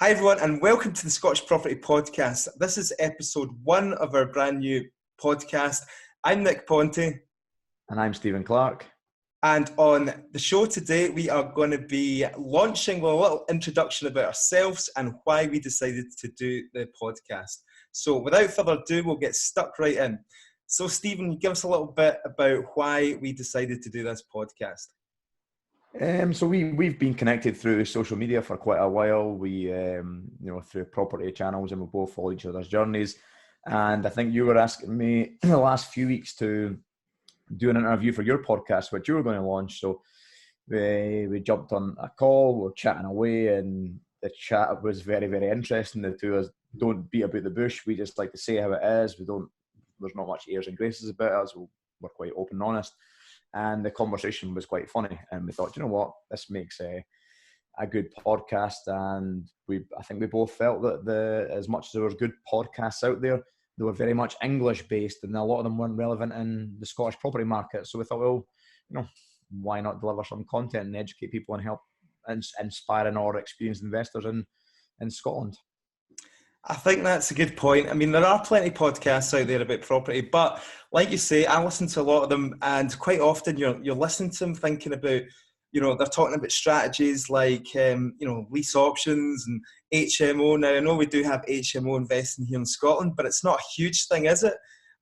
Hi everyone and welcome to the Scottish Property Podcast. This is episode 1 of our brand new podcast. I'm Nick Ponty. And I'm Stephen Clark. And on the show today, we are going to be launching a little introduction about ourselves and why we decided to do the podcast. So without further ado, we'll get stuck right in. So Stephen, give us a little bit about why we decided to do this podcast. So we've been connected through social media for quite a while. We, through property channels, and we both follow each other's journeys. And I think you were asking me in the last few weeks to do an interview for your podcast, which you were going to launch. So we jumped on a call, we're chatting away, and the chat was very, very interesting. The two of us don't beat about the bush. We just like to say how it is. There's not much airs and graces about us. We're quite open and honest. And the conversation was quite funny, and we thought, you know what, this makes a good podcast. And I think we both felt that as much as there were good podcasts out there, they were very much English based, and a lot of them weren't relevant in the Scottish property market. So we thought, well, why not deliver some content and educate people and help inspiring or experienced investors in Scotland? I think that's a good point. I mean, there are plenty of podcasts out there about property, but like you say, I listen to a lot of them, and quite often you're listening to them thinking about, they're talking about strategies like, lease options and HMO. Now, I know we do have HMO investing here in Scotland, but it's not a huge thing, is it?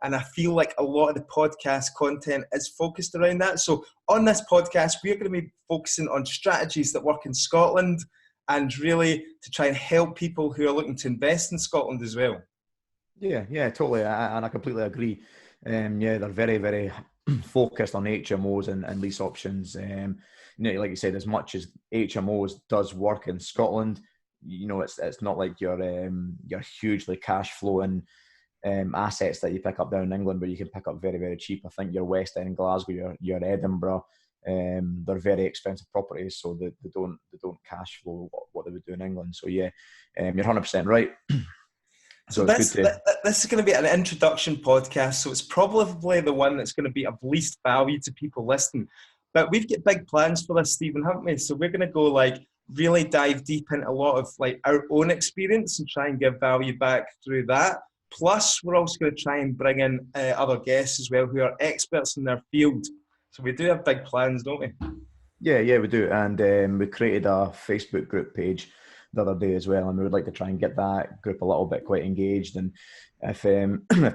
And I feel like a lot of the podcast content is focused around that. So on this podcast, we're going to be focusing on strategies that work in Scotland, and really to try and help people who are looking to invest in Scotland as well. Yeah, totally. And I completely agree. They're very, very focused on HMOs and lease options. Like you said, as much as HMOs does work in Scotland, it's not like your hugely cash flowing assets that you pick up down in England, where you can pick up very, very cheap. I think your West End, Glasgow, your Edinburgh, they're very expensive properties, so they don't cash flow what they would do in England. So you're 100% right. So this is going to be an introduction podcast, so it's probably the one that's going to be of least value to people listening. But we've got big plans for this, Stephen, haven't we? So we're going to go really dive deep into a lot of our own experience and try and give value back through that. Plus, we're also going to try and bring in other guests as well who are experts in their field. So we do have big plans, don't we? Yeah, we do. And we created a Facebook group page the other day as well, and we would like to try and get that group a little bit quite engaged. And if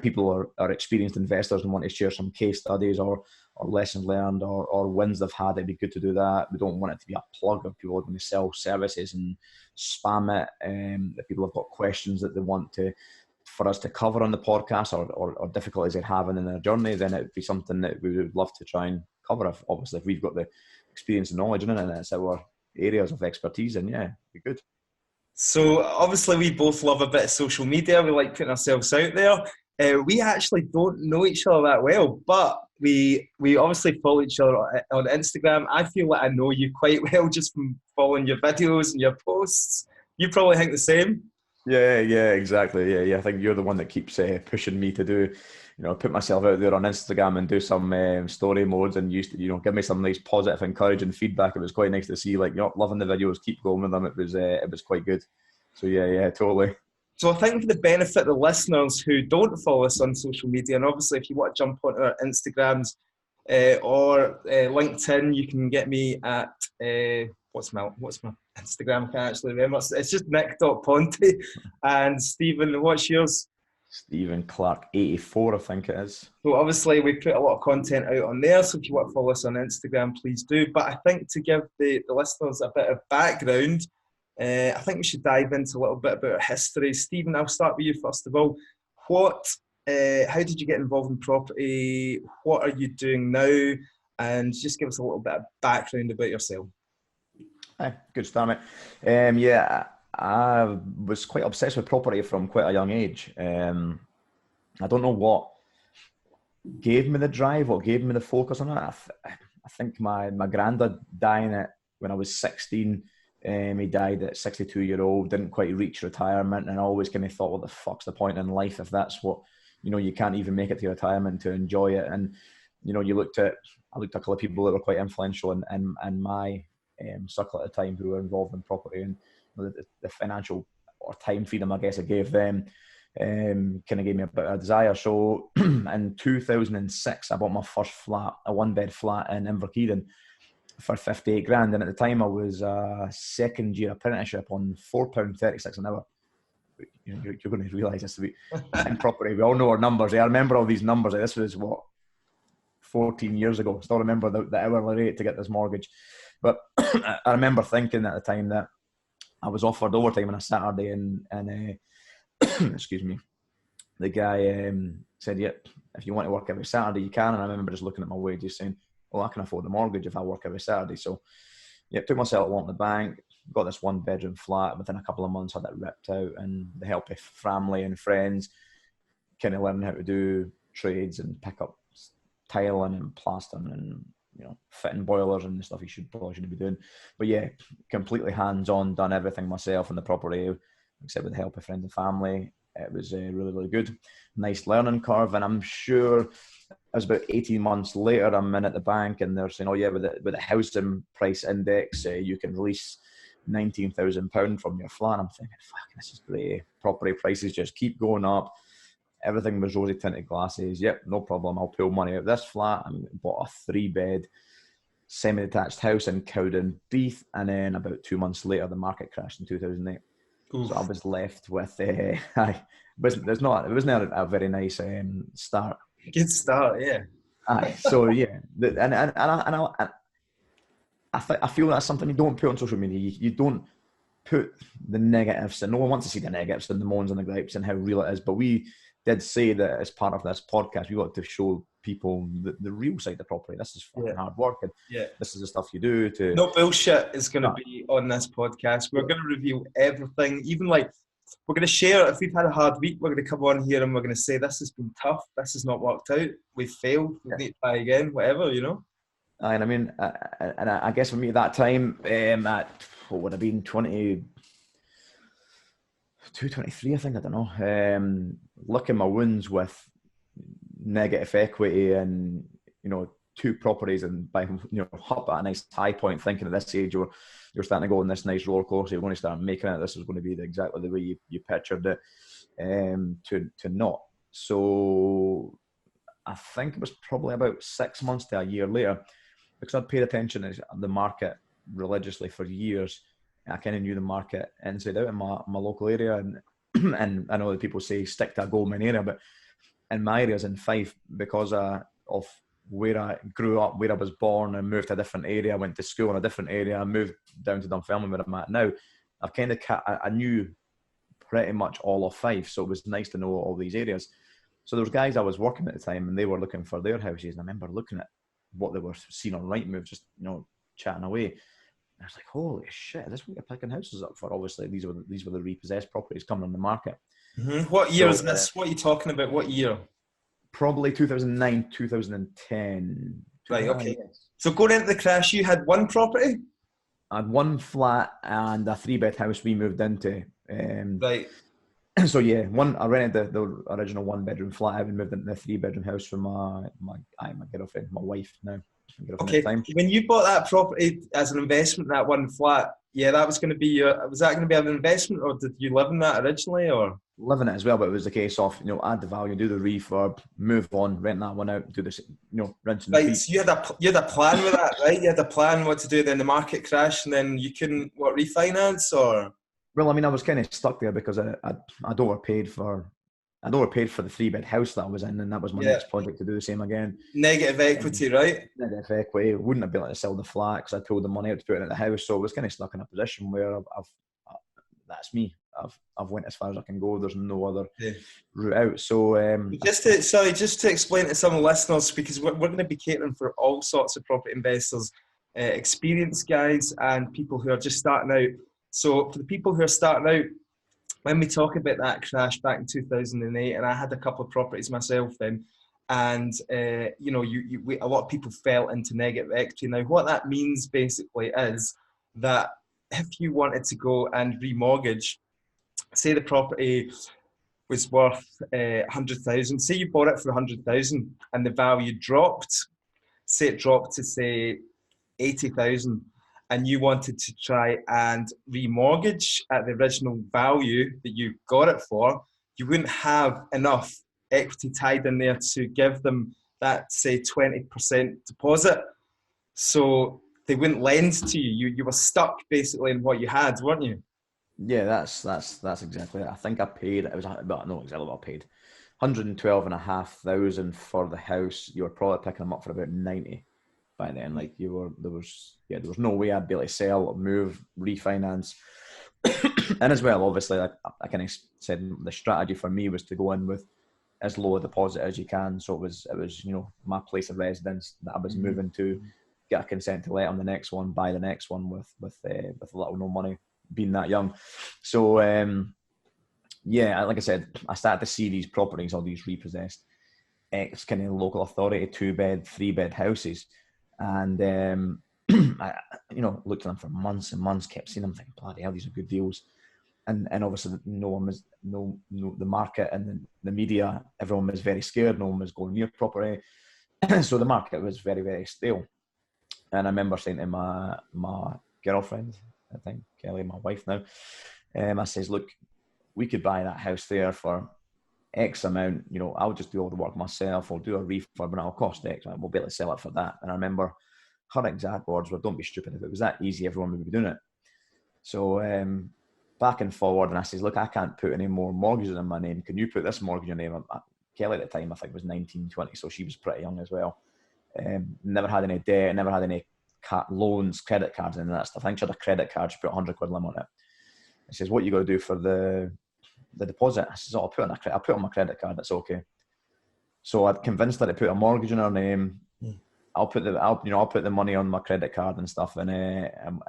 people are experienced investors and want to share some case studies or lessons learned or wins they've had, it'd be good to do that. We don't want it to be a plug of people going to sell services and spam it. If people have got questions that they want for us to cover on the podcast or difficulties they're having in their journey, then it would be something that we would love to try and cover. If we've got the experience and knowledge in it, and it's our areas of expertise, then yeah, it'd be good. So obviously we both love a bit of social media. We like putting ourselves out there. We actually don't know each other that well, but we obviously follow each other on Instagram. I feel like I know you quite well just from following your videos and your posts. You probably think the same. Yeah, exactly. Yeah. I think you're the one that keeps pushing me to do, put myself out there on Instagram and do some story modes, and used to, give me some nice positive, encouraging feedback. It was quite nice to see, loving the videos, keep going with them. It was quite good. So yeah, totally. So I think for the benefit of the listeners who don't follow us on social media, and obviously if you want to jump onto our Instagrams or LinkedIn, you can get me at what's my Instagram? I can't actually remember. It's just Nick.Ponty. And Stephen, what's yours? Stephen Clark 84, I think it is. So obviously we put a lot of content out on there, so if you want to follow us on Instagram, please do. But I think to give the listeners a bit of background, I think we should dive into a little bit about our history. Stephen, I'll start with you first of all. How did you get involved in property? What are you doing now? And just give us a little bit of background about yourself. Hi, good start, mate. I was quite obsessed with property from quite a young age. I don't know what gave me the drive, what gave me the focus on it. I think my granddad dying when I was 16. He died at 62-year-old, didn't quite reach retirement, and I always kind of thought, what the fuck's the point in life if that's what, you can't even make it to retirement to enjoy it. And, I looked at a couple of people that were quite influential in my circle at the time who were involved in property, and the financial or time freedom, I guess, I gave them kind of gave me a bit of a desire. So in 2006, I bought my first flat, a 1-bed flat in Inverkeithing for 58 grand. And at the time I was a second year apprenticeship on £4.36 an hour. You're going to realise this. In property, we all know our numbers. I remember all these numbers. This was, 14 years ago. Still remember the hourly rate to get this mortgage. But I remember thinking at the time that I was offered overtime on a Saturday and excuse me, the guy said, yeah, if you want to work every Saturday, you can. And I remember just looking at my wages saying, well, I can afford the mortgage if I work every Saturday. So, yeah, took myself along to the bank, got this 1-bedroom flat. Within a couple of months, had it ripped out, and the help of family and friends, kind of learning how to do trades and pick up tiling and plastering and fitting boilers and the stuff you probably shouldn't be doing. But yeah, completely hands-on, done everything myself in the property, except with the help of friends and family. It was really, really good. Nice learning curve, and I'm sure it was about 18 months later, I'm in at the bank and they're saying, oh yeah, with the housing price index, you can release £19,000 from your flat. I'm thinking, fuck, this is great. Property prices just keep going up. Everything was rosy tinted glasses. Yep, no problem. I'll pull money out of this flat. And bought a 3-bed semi-detached house in Cowdenbeath, and then about 2 months later, the market crashed in 2008. Oof. So I was left with it wasn't a very nice start. Good start, yeah. So yeah, I feel that's something you don't put on social media. You don't put the negatives, and no one wants to see the negatives and the moans and the gripes and how real it is. But we did say that as part of this podcast, we got to show people the real side of the property. This is fucking hard work, and this is the stuff you do. No bullshit is going to be on this podcast. We're going to reveal everything, even we're going to share. If we've had a hard week, we're going to come on here and we're going to say this has been tough. This has not worked out. We've failed. We need to try again. Whatever, And I mean, and I guess for me at that time, at what would have been 22, 23, I think, I don't know. Licking my wounds with negative equity and 2 properties, and by up at a nice high point, thinking at this age you're starting to go on this nice roller coaster, you're going to start making it, this is going to be exactly the way you pictured it, to not. So I think it was probably about 6 months to a year later, because I'd paid attention to the market religiously for years. I kind of knew the market inside out in my local area, and and I know that people say stick to a gold mine area, but in my areas in Fife, because of where I grew up, where I was born, and moved to a different area, went to school in a different area, moved down to Dunfermline where I'm at now, I knew pretty much all of Fife, so it was nice to know all these areas. So there was guys I was working at the time, and they were looking for their houses, and I remember looking at what they were seeing on Rightmove, just chatting away. And I was like, holy shit, this is what you're picking houses up for. Obviously, these were the repossessed properties coming on the market. Mm-hmm. What year is this? What are you talking about? What year? Probably 2009, 2010. Right, okay. Yes. So going into the crash, you had one property? I had one flat and a 3-bed house we moved into. Right. So yeah, I rented the original 1-bedroom flat. I haven't moved into the 3-bedroom house for my girlfriend, my wife now. Okay. When you bought that property as an investment, that one flat, that was going to be was that going to be an investment, or did you live in that originally, or? Live in it as well, but it was a case of, add the value, do the refurb, move on, rent that one out, do this, rinse and repeat. Right, so you had a plan with that, right? You had a plan what to do, then the market crashed, and then you couldn't, refinance, or? Well, I mean, I was kind of stuck there because I'd overpaid for the 3-bed house that I was in, and that was my next project to do the same again. Negative equity, right? Negative equity. Wouldn't have been able to sell the flat because I pulled the money out to put it in the house, so I was kind of stuck in a position where that's me. I've went as far as I can go. There's no other route out. So just to explain to some listeners, because we're going to be catering for all sorts of property investors, experienced guys and people who are just starting out. So for the people who are starting out, when we talk about that crash back in 2008, and I had a couple of properties myself then, and a lot of people fell into negative equity. Now, what that means basically is that if you wanted to go and remortgage, say the property was worth 100,000, say you bought it for 100,000 and the value dropped, say it dropped to say 80,000, and you wanted to try and remortgage at the original value that you got it for, you wouldn't have enough equity tied in there to give them that, say, 20% deposit. So they wouldn't lend to you. You were stuck basically in what you had, weren't you? Yeah, that's exactly it. I think I paid, it was, well, not exactly what I paid. 112,500 for the house. You were probably picking them up for about 90 by then. Like there was no way I'd be able to sell or move, refinance. And as well, obviously, I kind of said the strategy for me was to go in with as low a deposit as you can. So it was my place of residence that I was moving to, get a consent to let on the next one, buy the next one with little no money, being that young. So like I said, I started to see these properties, all these repossessed ex kind of local authority 2-bed, 3-bed houses, and I looked at them for months and months, kept seeing them, thinking, bloody hell, these are good deals. And obviously the market and the media, everyone was very scared, no one was going near property. So the market was very, very stale. And I remember saying to my girlfriend, I think Kelly, my wife now, I says, look, we could buy that house there for X amount, I'll just do all the work myself, I'll do a refurb and it'll cost X, we'll be able to sell it for that. And I remember her exact words were, don't be stupid, if it was that easy, everyone would be doing it. So back and forward, and I says, look, I can't put any more mortgages in my name, can you put this mortgage in your name? Kelly at the time, I think, was 19, 20, so she was pretty young as well. Never had any debt, never had any loans, credit cards, and that stuff. I think she had a credit card, she put 100 quid limit on it. He says, what you got to do for the deposit? I says, I'll put on my credit card, that's okay. So I'd convinced her to put a mortgage in her name. I'll put the money on my credit card and stuff, and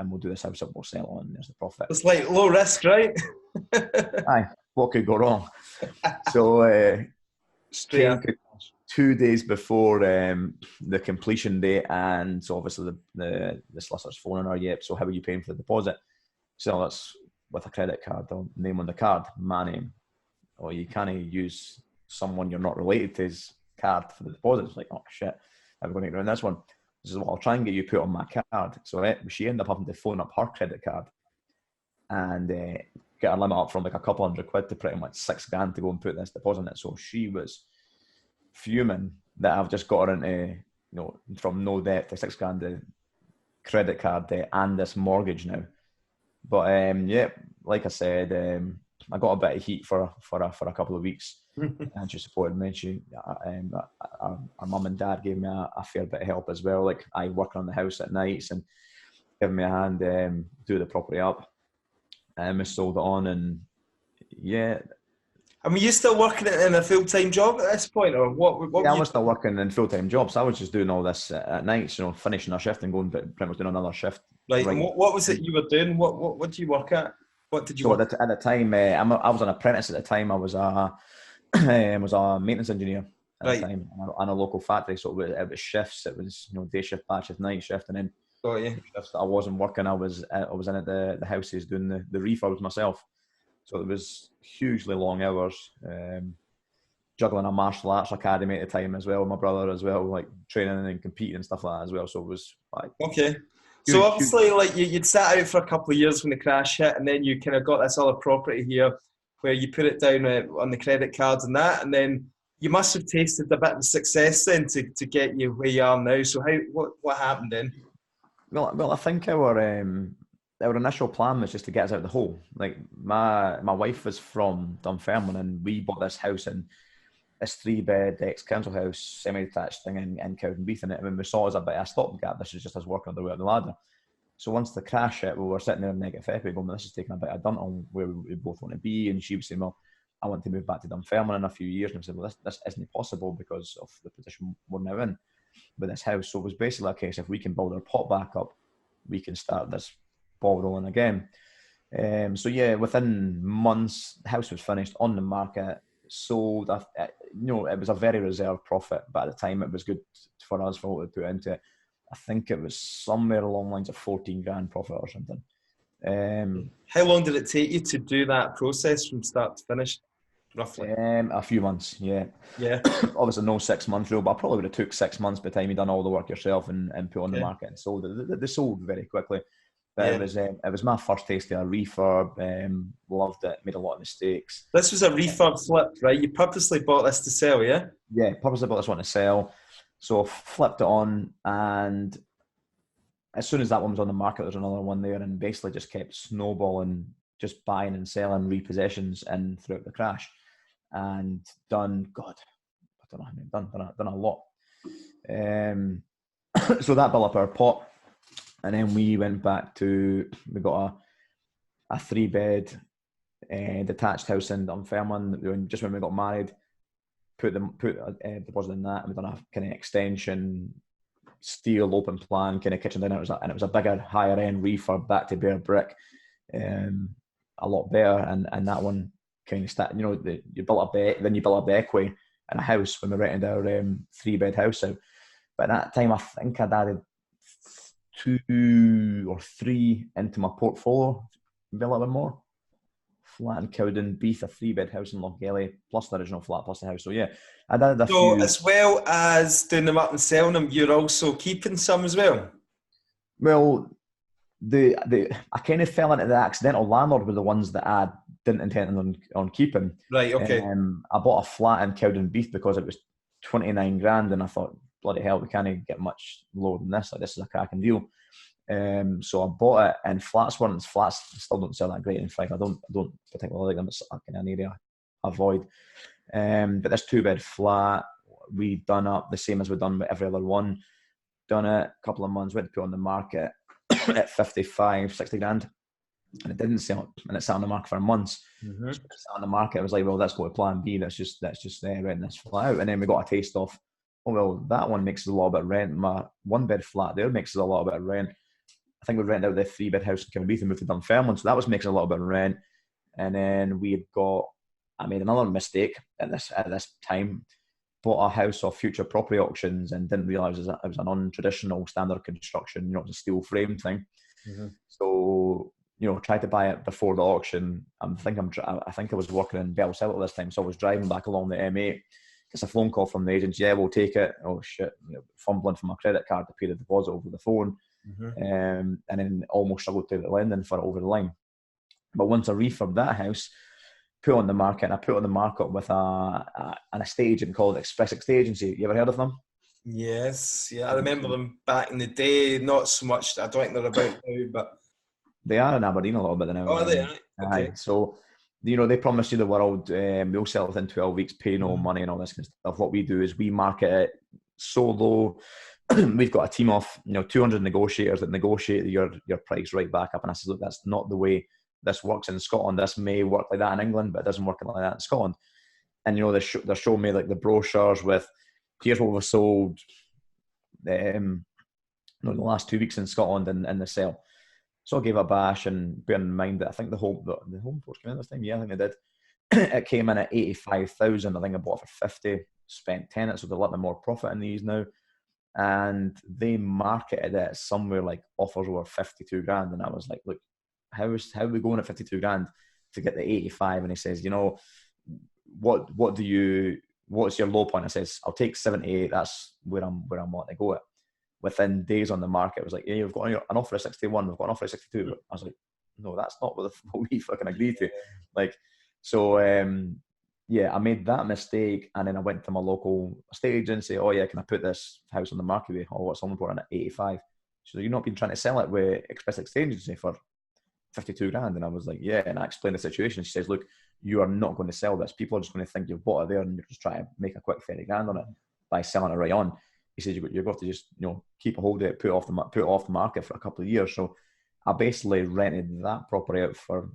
we'll do this house up, we'll sell on, and there's the profit. It's like low risk, right? Aye, what could go wrong? So straight up. 2 days before the completion date, and so obviously the solicitor's phoning her, yep, so how are you paying for the deposit? So that's with a credit card, the name on the card, my name. Or you can't use someone you're not related to's card for the deposit. It's like, oh shit, how are we going to get around this one? This is what I'll try and get you put on my card. So she ended up having to phone up her credit card and get a limit up from like a couple hundred quid to pretty much $6,000 to go and put this deposit in it. So she was fuming that I've just got her into, from no debt to $6,000 credit card debt and this mortgage now. But like I said, I got a bit of heat for a couple of weeks, and she supported me. Our mum and dad gave me a fair bit of help as well. Like I work on the house at nights and giving me a hand do the property up. We sold it on, and yeah. And were you still working in a full-time job at this point, or what I was still working in full-time jobs. I was just doing all this at nights, finishing a shift and going pretty much doing another shift. Right. And what was it you were doing? What did you work at? What did you work at the time? I was an apprentice at the time. I was a maintenance engineer at the time in a local factory. So it was shifts. It was day shift, back shift, night shift, and then shifts that I wasn't working. I was in at the houses doing the refurbs myself. So it was hugely long hours. Juggling a martial arts academy at the time as well, with my brother as well, like training and competing and stuff like that as well. So it was like okay. So obviously, like you'd sat out for a couple of years when the crash hit, and then you kind of got this other property here, where you put it down on the credit cards and that, and then you must have tasted a bit of success then to get you where you are now. So what happened then? Well, I think our initial plan was just to get us out of the hole. Like my wife was from Dunfermline, and we bought this house in this 3-bed ex-council house, semi-detached thing in Cowdenbeath, and when we saw it as a bit of a stopgap, this is just us working on the way up the ladder. So once the crash hit, we were sitting there in negative equity going, this is taking a bit of dunt on where we both want to be. And she was saying, well, I want to move back to Dunfermline in a few years. And I said, well, this isn't possible because of the position we're now in with this house. So it was basically a case, if we can build our pot back up, we can start this ball rolling again. So yeah, within months, the house was finished, on the market, sold. It was a very reserved profit, but at the time it was good for us for what we put into it. I think it was somewhere along the lines of 14 grand profit or something. How long did it take you to do that process from start to finish, roughly? A few months, yeah. Yeah. Obviously no 6 month rule, but I probably would have took 6 months by the time you'd done all the work yourself and put on the market and sold it. They sold very quickly. But it was my first taste of a refurb. Loved it. Made a lot of mistakes. This was a refurb flip, right? You purposely bought this to sell, yeah? Yeah, purposely bought this one to sell. So I flipped it on, and as soon as that one was on the market, there was another one there, and basically just kept snowballing, just buying and selling repossessions and throughout the crash, and done. God, I don't know how many done a lot. So that built up our pot, and then we went back to, we got a 3-bed detached house in Dunfermline. Just when we got married, put a deposit in that, and we done a kind of extension, steel open plan kind of kitchen dinner, and it was a bigger, higher end refurb back to bare brick, a lot better, and that one kind of started. You know, you built up the equity in a house when we rented our 3-bed house out. But at that time, I think I'd added 2 or 3 into my portfolio, maybe a little bit more. Flat in Cowden, Beath, a 3-bed house in Lochgelly, plus the original flat, plus the house. So yeah, I added a few. So as well as doing them up and selling them, you're also keeping some as well? Well, I kind of fell into the accidental landlord with the ones that I didn't intend on keeping. Right, okay. I bought a flat in Cowden Beath because it was 29 grand, and I thought, bloody hell, we can't get much lower than this. Like, this is a cracking deal. So I bought it, and flats still don't sell that great. In fact, I don't particularly like them. It's kind of an area I avoid. But this 2-bed flat, we done up the same as we've done with every other one. Done it a couple of months, went to put on the market at 55, 60 grand, and it didn't sell, and it sat on the market for months. Mm-hmm. So it sat on the market, I was like, well, let's go to plan B. Let's just rent this flat out. And then we got a taste of, oh well, that one makes us a lot bit of rent. My 1-bed flat there makes us a lot bit of rent. I think we rented out the 3-bed house in Cowdenbeath and moved to Dunfermline, so that was making a little bit of rent. And then I made another mistake at this time. Bought a house off Future Property Auctions and didn't realise it was a non-traditional standard construction. You know, it was a steel frame thing. Mm-hmm. So, you know, tried to buy it before the auction. I think I was working in Bellshill at this time, so I was driving back along the M8. Gets a phone call from the agent. Yeah, we'll take it. Oh shit! You know, fumbling for my credit card to pay the deposit over the phone, and then almost struggled to get the lending for it over the line. But once I refurbed that house, put on the market, and I put on the market with an estate agent called Express Estate Agency. You ever heard of them? Yes, yeah, I remember them back in the day. Not so much. I don't think they're about now, but they are in Aberdeen a little bit now. Oh, are they? Okay. So, you know, they promise you the world. We'll sell it within 12 weeks, pay no money, and all this kind of stuff. What we do is we market it so low. We've got a team of 200 negotiators that negotiate your price right back up. And I said, look, that's not the way this works in Scotland. This may work like that in England, but it doesn't work like that in Scotland. And they're showing me like the brochures with, here's what we've sold the last 2 weeks in Scotland in the sale. So I gave it a bash, and bearing in mind that I think the home force came in this time. Yeah, I think they did. It came in at 85,000. I think I bought it for 50, spent 10, so they're letting more profit in these now. And they marketed it somewhere like offers over 52 grand. And I was like, look, how are we going at 52 grand to get the 85? And he says, what's your low point? I says, I'll take 78. That's where I'm wanting to go at. Within days on the market, it was like, yeah, you've got an offer of 61. We've got an offer of 62. But I was like, no, that's not what we fucking agreed to. Like, so, I made that mistake, and then I went to my local estate agent and say, oh yeah, can I put this house on the market with? Oh, what's someone put in at 85? So you've not been trying to sell it with Express Exchange Agency for 52 grand? And I was like, yeah. And I explained the situation. She says, look, you are not going to sell this. People are just going to think you've bought it there and you're just trying to make a quick 30 grand on it by selling it right on. He says, you've got to just, keep a hold of it, put it off the market for a couple of years. So I basically rented that property out for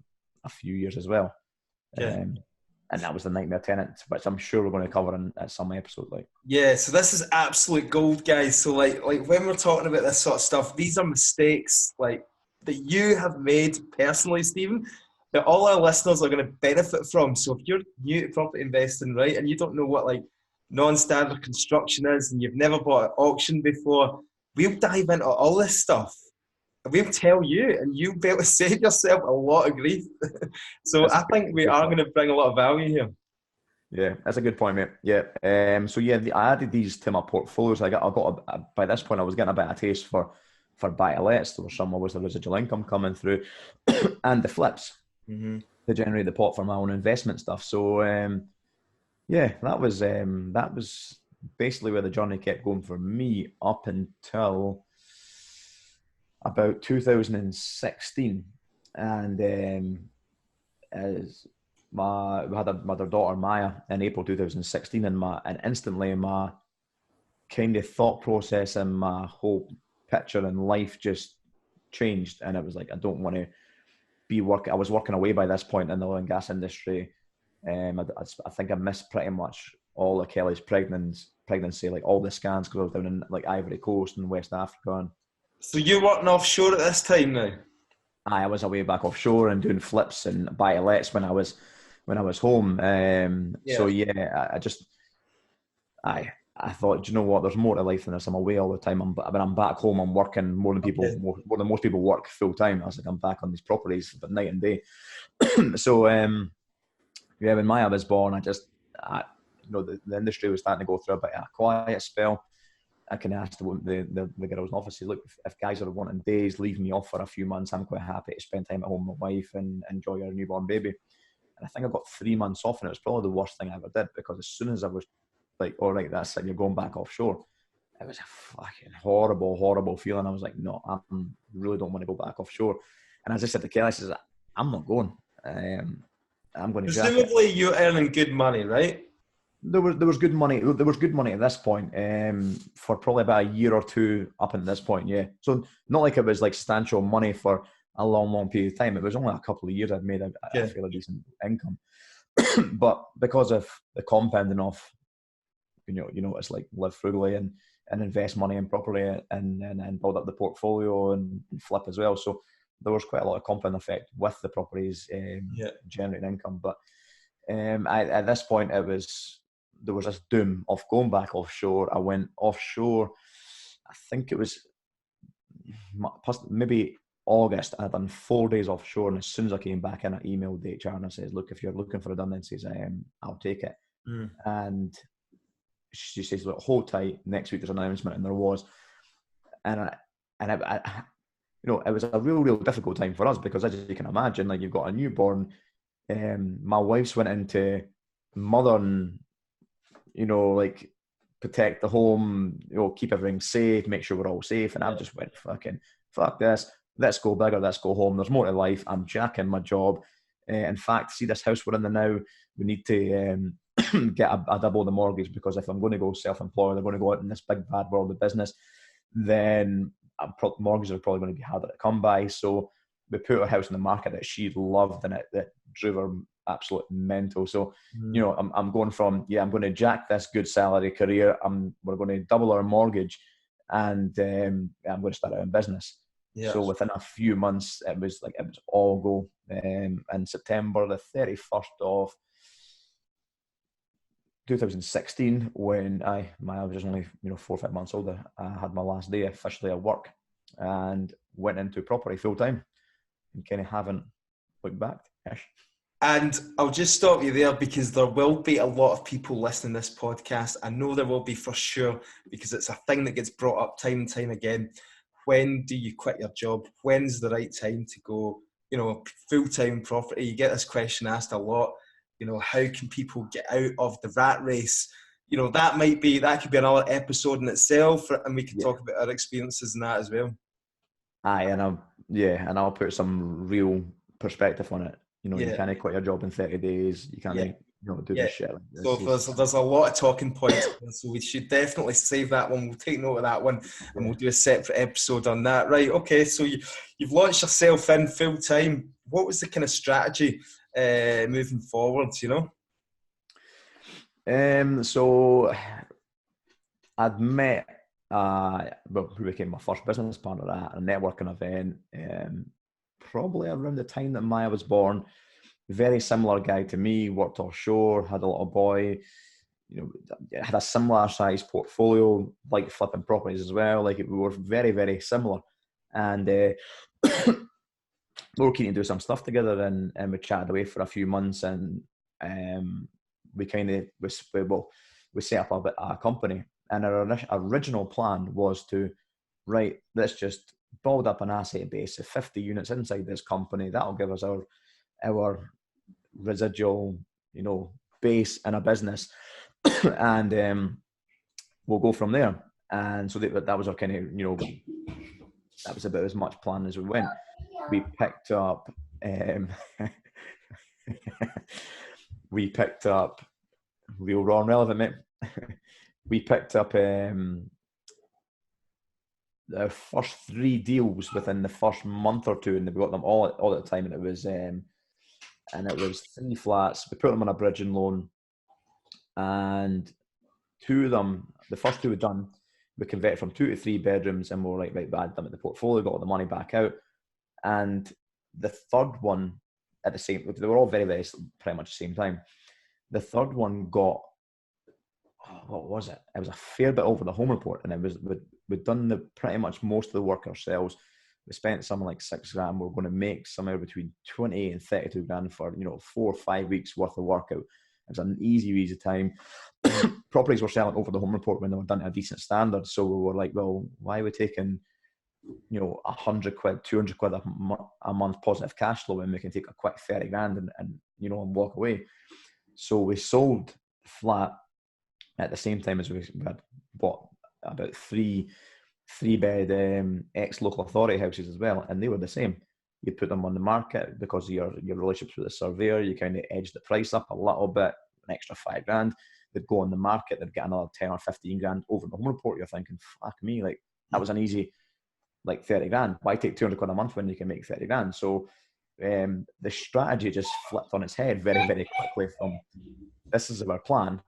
a few years as well. Yeah. And that was the nightmare tenant, which I'm sure we're going to cover at some episode. Yeah, so this is absolute gold, guys. So like when we're talking about this sort of stuff, these are mistakes that you have made personally, Stephen, that all our listeners are going to benefit from. So if you're new to property investing, right, and you don't know what non-standard construction is, and you've never bought an auction before, we'll dive into all this stuff. We'll tell you, and you'll be able to save yourself a lot of grief. So I think we are going to bring a lot of value here. Yeah, that's a good point, mate. Yeah. I added these to my portfolios. By this point, I was getting a bit of taste for for buy-to-lets. There was some obviously residual income coming through, and the flips to generate the pot for my own investment stuff. So yeah, that was basically where the journey kept going for me up until about 2016, and as we had my daughter Maya in April 2016, and instantly my kind of thought process and my whole picture in life just changed, and it was like, I don't want to be working. I was working away by this point in the oil and gas industry. I think I missed pretty much all of Kelly's pregnancy, like all the scans, because I was down in like Ivory Coast and West Africa. And so you're working offshore at this time now? I was away back offshore and doing flips and buy-to-lets when I was home. So yeah, I thought, do you know what? There's more to life than this. I'm away all the time. When I'm back home, I'm working more than most people work full time. I was like, I'm back on these properties, but night and day. So yeah, when Maya was born, the industry was starting to go through a bit of a quiet spell. I can ask the girls in the office, look, if guys are wanting days, leave me off for a few months. I'm quite happy to spend time at home with my wife and enjoy our newborn baby. And I think I got 3 months off, and it was probably the worst thing I ever did, because as soon as I was like, all right, that's it, you're going back offshore, it was a fucking horrible, horrible feeling. I was like, no, I really don't want to go back offshore. And as I said to Kelly, I said, I'm not going. I'm going to jack it. Presumably you're earning good money, right? There was good money. There was good money at this point, for probably about a year or two up until this point. Yeah, so not like it was like substantial money for a long period of time. It was only a couple of years I'd made a fairly decent income, but because of the compounding of, it's like live frugally and invest money in properly and build up the portfolio and flip as well. So there was quite a lot of compound effect with the properties generating income. But at this point, there was this doom of going back offshore. I went offshore, I think it was maybe August. I'd done 4 days offshore, and as soon as I came back in, I emailed the HR and I said, look, if you're looking for redundancies, I'll take it. And she says, look, hold tight, next week there's an announcement. And there was. And it was a real difficult time for us, because as you can imagine, like, you've got a newborn. My wife's went into modern, like, protect the home, keep everything safe, make sure we're all safe. And I just went, fuck this. Let's go bigger. Let's go home. There's more to life. I'm jacking my job. In fact, see this house we're in now, we need to get a double the mortgage, because if I'm going to go self-employed, I'm going to go out in this big bad world of business, then mortgages are probably going to be harder to come by. So we put our house in the market that she loved, and that drove her absolute mental. So, I'm going from, I'm going to jack this good salary career. We're going to double our mortgage, and I'm going to start our own business. Yes. So within a few months, it was all go. In September the 31st of 2016, when I was only 4 or 5 months older, I had my last day officially at work and went into property full time, and kind of haven't looked back. And I'll just stop you there, because there will be a lot of people listening to this podcast. I know there will be, for sure, because it's a thing that gets brought up time and time again. When do you quit your job? When's the right time to go, full-time property? You get this question asked a lot. How can people get out of the rat race? That could be another episode in itself, and we can talk about our experiences in that as well. Aye, and I'll put some real perspective on it. You can't quit your job in 30 days. You can't do this shit. So there's a lot of talking points. So we should definitely save that one. We'll take note of that one, and we'll do a separate episode on that. Right, okay, so you've launched yourself in full time. What was the kind of strategy moving forward, So I'd met who became my first business partner at a networking event, probably around the time that Maya was born. Very similar guy to me, worked offshore, had a little boy, had a similar size portfolio, like flipping properties as well. Like, we were very, very similar. And we were keen to do some stuff together, and we chatted away for a few months, and we set up a company. And our original plan was to, let's just build up an asset base of 50 units inside this company. That'll give us our residual, base in a business, and we'll go from there. And so that was our kind of, that was about as much plan as we went. We picked up, real raw and relevant, mate. We picked up the first 3 deals within the first month or 2, and we got them all at the time, and it was 3 flats. We put them on a bridging loan, and 2 of them, the first 2 were done. We converted from 2 to 3 bedrooms, and we were like, right, we added them at the portfolio, got all the money back out. And the third one, they were all very, very pretty much the same time. The third one got, what was it? It was a fair bit over the home report, and we'd done pretty much most of the work ourselves. We spent something like $6,000. We were going to make somewhere between 20 and 32 grand for 4 or 5 weeks worth of work out. It was an easy time. Properties were selling over the home report when they were done at a decent standard. So we were like, well, why are we taking, 100 quid, 200 quid a month positive cash flow when we can take a quick 30 grand and walk away? So we sold the flat at the same time as we had bought about 3 bed ex-local authority houses as well, and they were the same. You put them on the market because of your relationships with the surveyor. You kind of edged the price up a little bit, an extra 5 grand. They'd go on the market, they'd get another 10 or 15 grand over the home report. You're thinking, fuck me, like that was an easy, like 30 grand. Why take 200 quid a month when you can make 30 grand? So the strategy just flipped on its head very, very quickly from this is our plan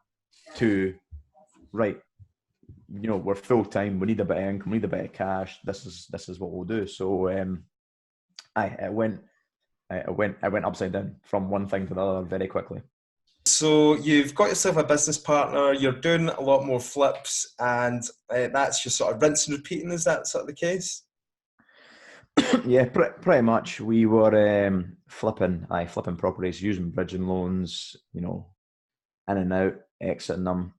to, right, we're full time, we need a bit of income, we need a bit of cash. This is what we'll do. So I went upside down from one thing to the other very quickly. So you've got yourself a business partner, you're doing a lot more flips, and that's just sort of rinse and repeating. Is that sort of the case? Yeah, pretty much. We were flipping properties, using bridging loans, in and out, exiting them.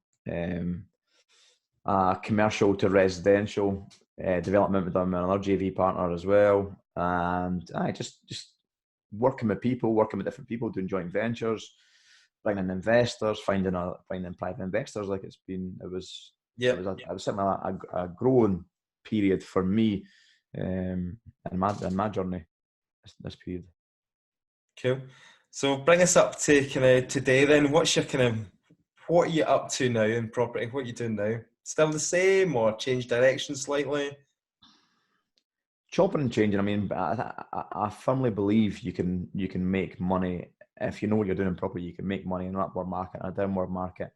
Commercial to residential development with them and another JV partner as well. And I just working with people, working with different people, doing joint ventures, bringing in investors, finding private investors. Like it was certainly a growing period for me in my journey this period. Cool. So bring us up to kind of today then. What are you up to now in property? What are you doing now? Still the same or change direction slightly? Chopping and changing. I mean, I firmly believe you can make money if you know what you're doing in property. You can make money in an upward market and a downward market.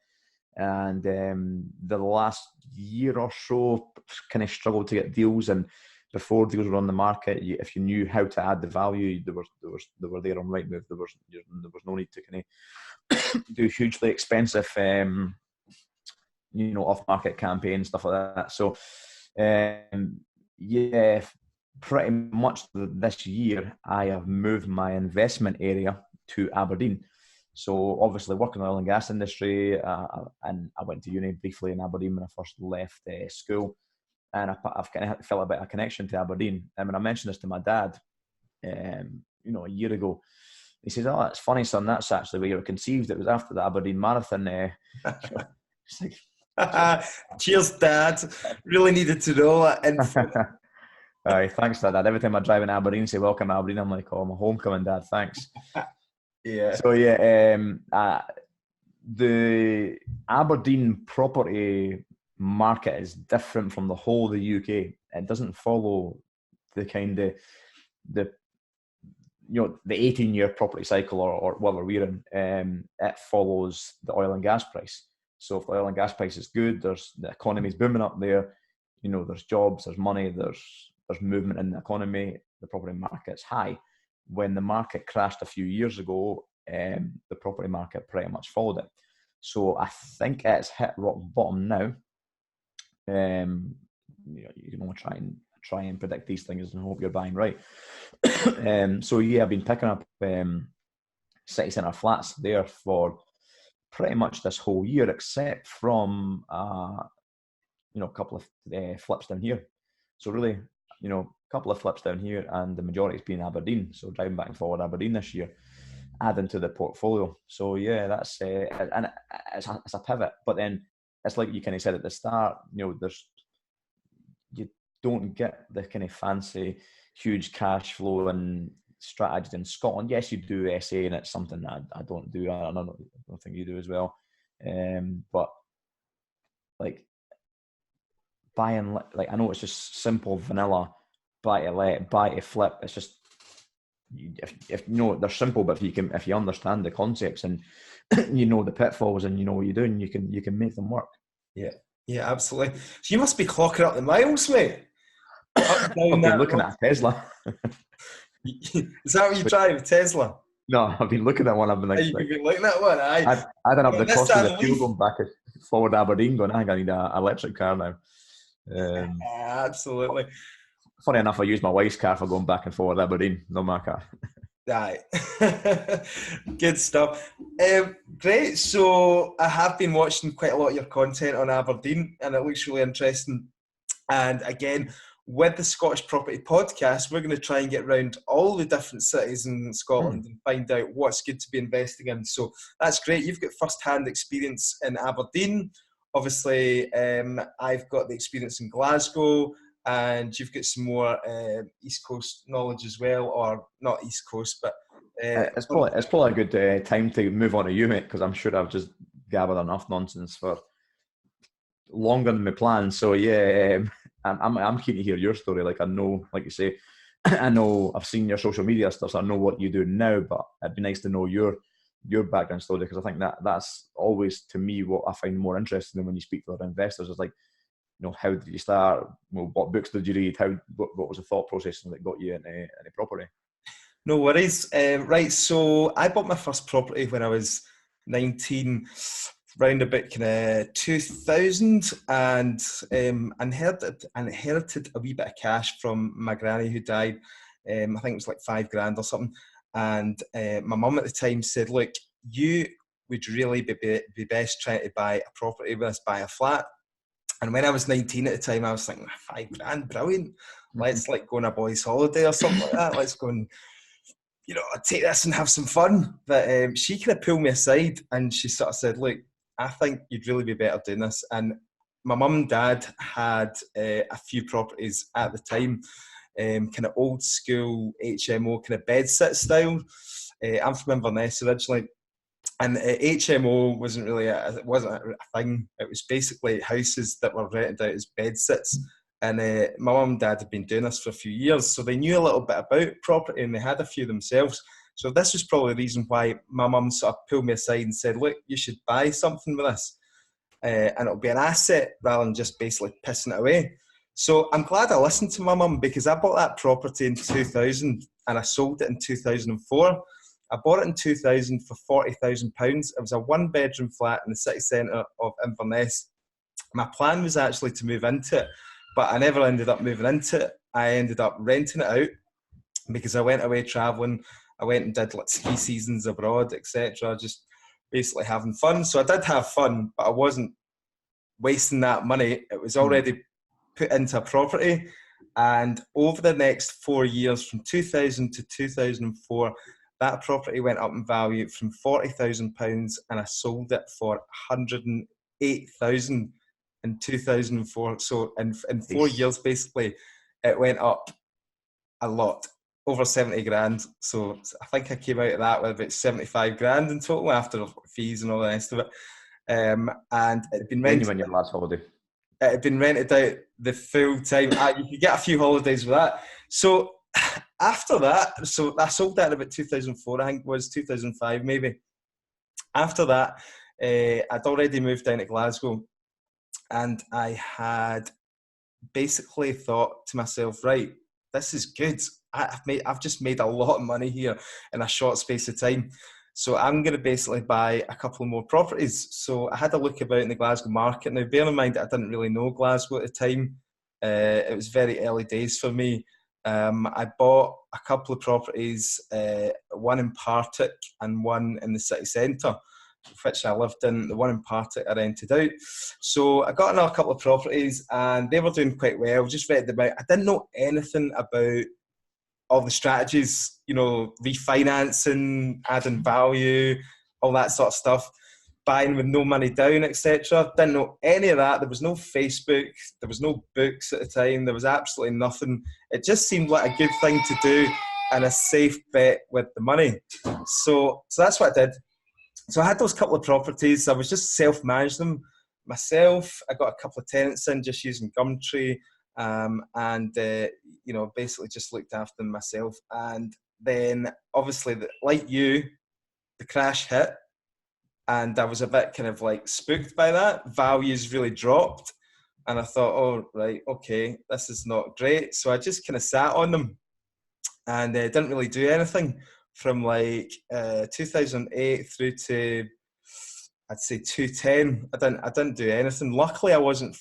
And the last year or so, kind of struggled to get deals. And before deals were on the market, if you knew how to add the value, they were there on Rightmove. There was no need to kind of do hugely expensive, off-market campaigns, stuff like that. So, pretty much this year, I have moved my investment area to Aberdeen. So obviously working in the oil and gas industry, and I went to uni briefly in Aberdeen when I first left school. And I've kind of felt a bit of a connection to Aberdeen. And when I mentioned this to my dad, a year ago, he says, "Oh, it's funny, son. That's actually where you were conceived. It was after the Aberdeen Marathon." It's like, cheers, Dad. Really needed to know that. Aye, thanks for that. Every time I drive in Aberdeen and say welcome Aberdeen, I'm like, oh, my homecoming, Dad. Thanks. Yeah. So the Aberdeen property market is different from the whole of the UK. It doesn't follow the kind of the 18-year property cycle or whatever we're in. It follows the oil and gas price. So if the oil and gas price is good, the economy's booming up there. There's jobs, there's money, there's movement in the economy. The property market's high. When the market crashed a few years ago, the property market pretty much followed it. So I think it's hit rock bottom now. You can only try and predict these things and hope you're buying right. So I've been picking up city centre flats there for pretty much this whole year, except from a couple of flips down here. So really, couple of flips down here, and the majority's been Aberdeen. So driving back and forward Aberdeen this year, adding to the portfolio. So yeah, that's and it's a pivot. But then it's like you kind of said at the start, you don't get the kind of fancy, huge cash flow and strategies in Scotland. Yes, you do SA, and it's something that I don't do. I don't think you do as well. But like buying, like I know it's just simple vanilla buy to let, buy to flip. It's just if they're simple, but if you understand the concepts and you know the pitfalls and you know what you're doing, you can make them work. Yeah, absolutely. So you must be clocking up the miles, mate. I've been looking at a Tesla. Is that what you drive, Tesla? No, I've been looking at one. I've been like, you've been looking at one. I don't have the cost of the fuel going back forward Aberdeen. I think I need an electric car now. Absolutely. Funny enough, I use my wife's car for going back and forward Aberdeen, not my car. Right. Good stuff. Great. So I have been watching quite a lot of your content on Aberdeen, and it looks really interesting. And again, with the Scottish Property Podcast, we're going to try and get around all the different cities in Scotland and find out what's good to be investing in. So that's great. You've got first-hand experience in Aberdeen. Obviously, I've got the experience in Glasgow, and you've got some more East Coast knowledge as well, or not East Coast, but... it's probably a good time to move on to you, mate, because I'm sure I've just gathered enough nonsense for longer than my plan. So yeah, I'm keen to hear your story. Like I know, like you say, I know I've seen your social media stuff, so I know what you do now. But it'd be nice to know your background story, because I think that's always, to me, what I find more interesting when you speak to other investors. Is like, how did you start? Well, what books did you read? What was the thought process that got you into property? No worries. Right, so I bought my first property when I was 19. Round about kind of 2000, and inherited a wee bit of cash from my granny who died. I think it was like $5,000 or something. And my mum at the time said, "Look, you would really be best trying to buy a property with us, buy a flat." And when I was 19 at the time, I was thinking, $5,000, brilliant. Let's like go on a boys' holiday or something like that. Let's go and take this and have some fun. But she kind of pulled me aside and she sort of said, "Look, I think you'd really be better doing this." And my mum and dad had a few properties at the time, kind of old school HMO, kind of bed sit style. I'm from Inverness originally, and HMO wasn't a thing. It was basically houses that were rented out as bed sits. And my mum and dad had been doing this for a few years, so they knew a little bit about property and they had a few themselves. So this was probably the reason why my mum sort of pulled me aside and said, "Look, you should buy something with this. And it'll be an asset rather than just basically pissing it away." So I'm glad I listened to my mum, because I bought that property in 2000 and I sold it in 2004. I bought it in 2000 for £40,000. It was a one-bedroom flat in the city centre of Inverness. My plan was actually to move into it, but I never ended up moving into it. I ended up renting it out because I went away travelling. I went and did like ski seasons abroad, etc. Just basically having fun. So I did have fun, but I wasn't wasting that money. It was already put into a property. And over the next 4 years, from 2000 to 2004, that property went up in value from £40,000, and I sold it for £108,000 in 2004. So in 4 years, basically, it went up a lot, over 70 grand. So I think I came out of that with about 75 grand in total after fees and all the rest of it. And it had been rented. When you went your last holiday? It had been rented out the full time. You could get a few holidays with that. So after that, so I sold that in about 2004, I think it was 2005 maybe. After that, I'd already moved down to Glasgow, and I had basically thought to myself, right, this is good. I've just made a lot of money here in a short space of time. So I'm going to basically buy a couple more properties. So I had a look about in the Glasgow market. Now, bear in mind, I didn't really know Glasgow at the time. It was very early days for me. I bought a couple of properties, one in Partick and one in the city centre. which I lived in, the one in Partick I rented out. So I got another couple of properties and they were doing quite well, just read them out. I didn't know anything about all the strategies, refinancing, adding value, all that sort of stuff, buying with no money down, etc. Didn't know any of that. There was no Facebook, there was no books at the time, there was absolutely nothing. It just seemed like a good thing to do and a safe bet with the money. So that's what I did. So I had those couple of properties. I was just self-managing them myself. I got a couple of tenants in just using Gumtree, and basically just looked after them myself. And then obviously, like you, the crash hit, and I was a bit kind of like spooked by that. Values really dropped, and I thought, oh right, okay, this is not great. So I just kind of sat on them and didn't really do anything from like 2008 through to, I'd say, 2010. I didn't do anything. Luckily, I wasn't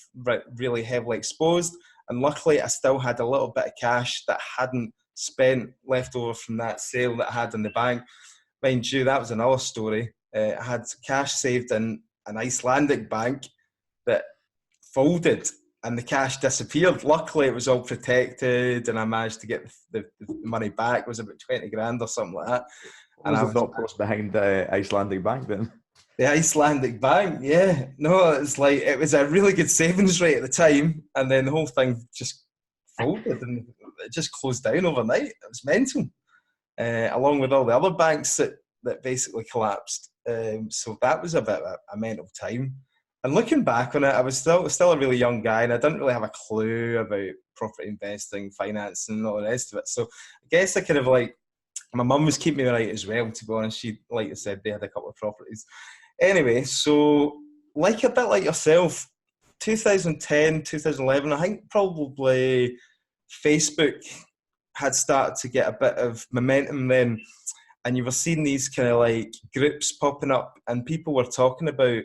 really heavily exposed, and luckily, I still had a little bit of cash that I hadn't spent left over from that sale that I had in the bank. Mind you, that was another story. I had cash saved in an Icelandic bank that folded and the cash disappeared. Luckily, it was all protected and I managed to get the money back. It was about 20 grand or something like that. What was the thought process behind the Icelandic bank then? The Icelandic bank, yeah. No, it was a really good savings rate at the time, and then the whole thing just folded and it just closed down overnight. It was mental, along with all the other banks that basically collapsed. So that was a bit of a mental time. And looking back on it, I was still a really young guy, and I didn't really have a clue about property investing, financing, and all the rest of it. So I guess I kind of my mum was keeping me right as well, to be honest. She, like I said, they had a couple of properties. Anyway, so a bit like yourself, 2010, 2011, I think probably Facebook had started to get a bit of momentum then, and you were seeing these kind of groups popping up, and people were talking about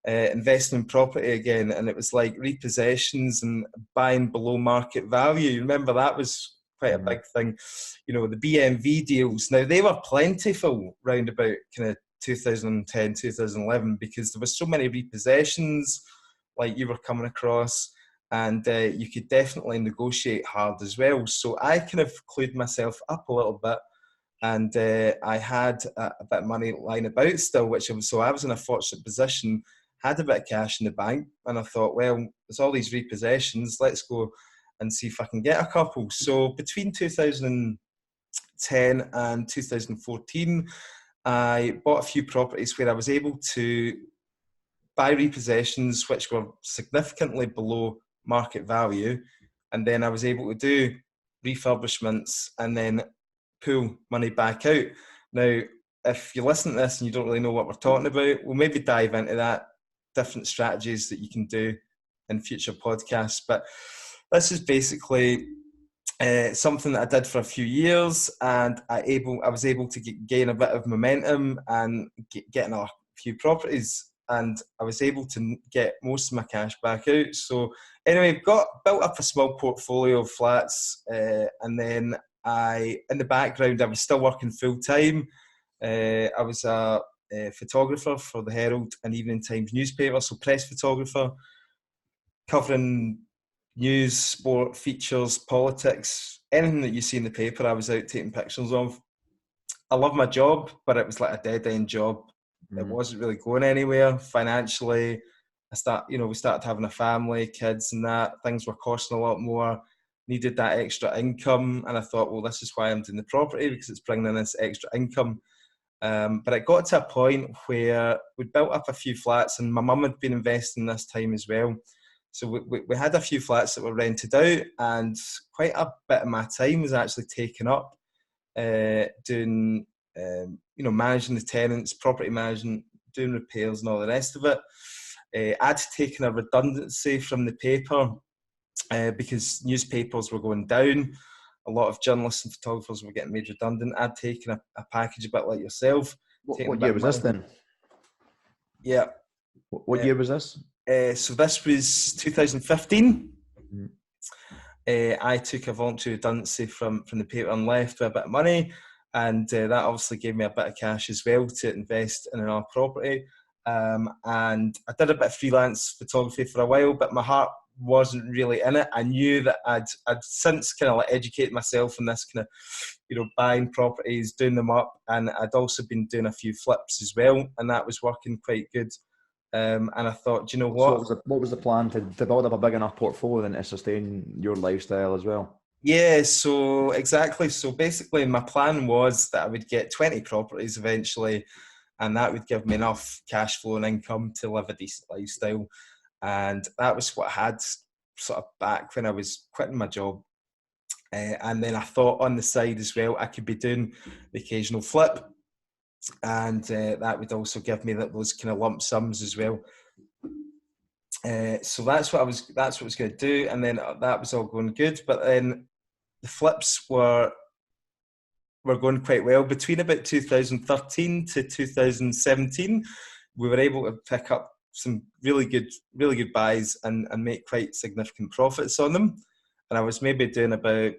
investing in property again, and it was like repossessions and buying below market value. You remember that was quite a big thing. The BMV deals. Now, they were plentiful round about kind of 2010, 2011, because there was so many repossessions like you were coming across, and you could definitely negotiate hard as well. So I kind of clued myself up a little bit, and I had a bit of money lying about still, so I was in a fortunate position, had a bit of cash in the bank, and I thought, well, there's all these repossessions, let's go and see if I can get a couple. So between 2010 and 2014, I bought a few properties where I was able to buy repossessions which were significantly below market value, and then I was able to do refurbishments and then pull money back out. Now, if you listen to this and you don't really know what we're talking about, we'll maybe dive into that, different strategies that you can do in future podcasts. But this is basically something that I did for a few years, and I was able to gain a bit of momentum and get a few properties, and I was able to get most of my cash back out. So anyway, built up a small portfolio of flats, and then in the background, I was still working full time. I was a photographer for the Herald and Evening Times newspaper, so press photographer, covering news, sport, features, politics, anything that you see in the paper, I was out taking pictures of. I love my job, but it was like a dead-end job. It wasn't really going anywhere financially. We started having a family, kids and that. Things were costing a lot more. Needed that extra income. And I thought, well, this is why I'm doing the property, because it's bringing in this extra income. But it got to a point where we'd built up a few flats, and my mum had been investing this time as well. So we had a few flats that were rented out, and quite a bit of my time was actually taken up doing, managing the tenants, property management, doing repairs and all the rest of it. I'd taken a redundancy from the paper because newspapers were going down. A lot of journalists and photographers were getting made redundant. I'd taken a package a bit like yourself. What year was this then? Yeah. What year was this? So this was 2015. I took a voluntary redundancy from the paper and left with a bit of money, and that obviously gave me a bit of cash as well to invest in another property. And I did a bit of freelance photography for a while, but my heart wasn't really in it. I knew that I'd since kind of like educated myself in this kind of, buying properties, doing them up, and I'd also been doing a few flips as well, and that was working quite good. And I thought, do you know what? So what was the plan to build up a big enough portfolio then to sustain your lifestyle as well? Yeah, so exactly. So basically, my plan was that I would get 20 properties eventually, and that would give me enough cash flow and income to live a decent lifestyle. And that was what I had sort of back when I was quitting my job. And then I thought on the side as well, I could be doing the occasional flip, and that would also give me those kind of lump sums as well. So that's what I was going to do, and then that was all going good. But then the flips were going quite well. Between about 2013 to 2017, we were able to pick up some really good buys and make quite significant profits on them. And I was maybe doing about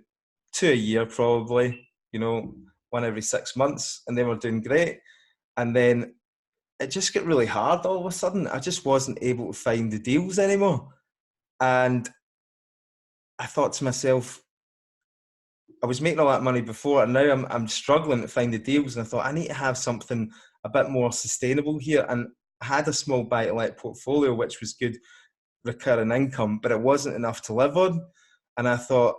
2 a year, probably, one every 6 months, and they were doing great. And then it just got really hard all of a sudden. I just wasn't able to find the deals anymore. And I thought to myself, I was making all that money before, and now I'm struggling to find the deals. And I thought I need to have something a bit more sustainable here. And I had a small buy-to-let portfolio, which was good recurring income, but it wasn't enough to live on. And I thought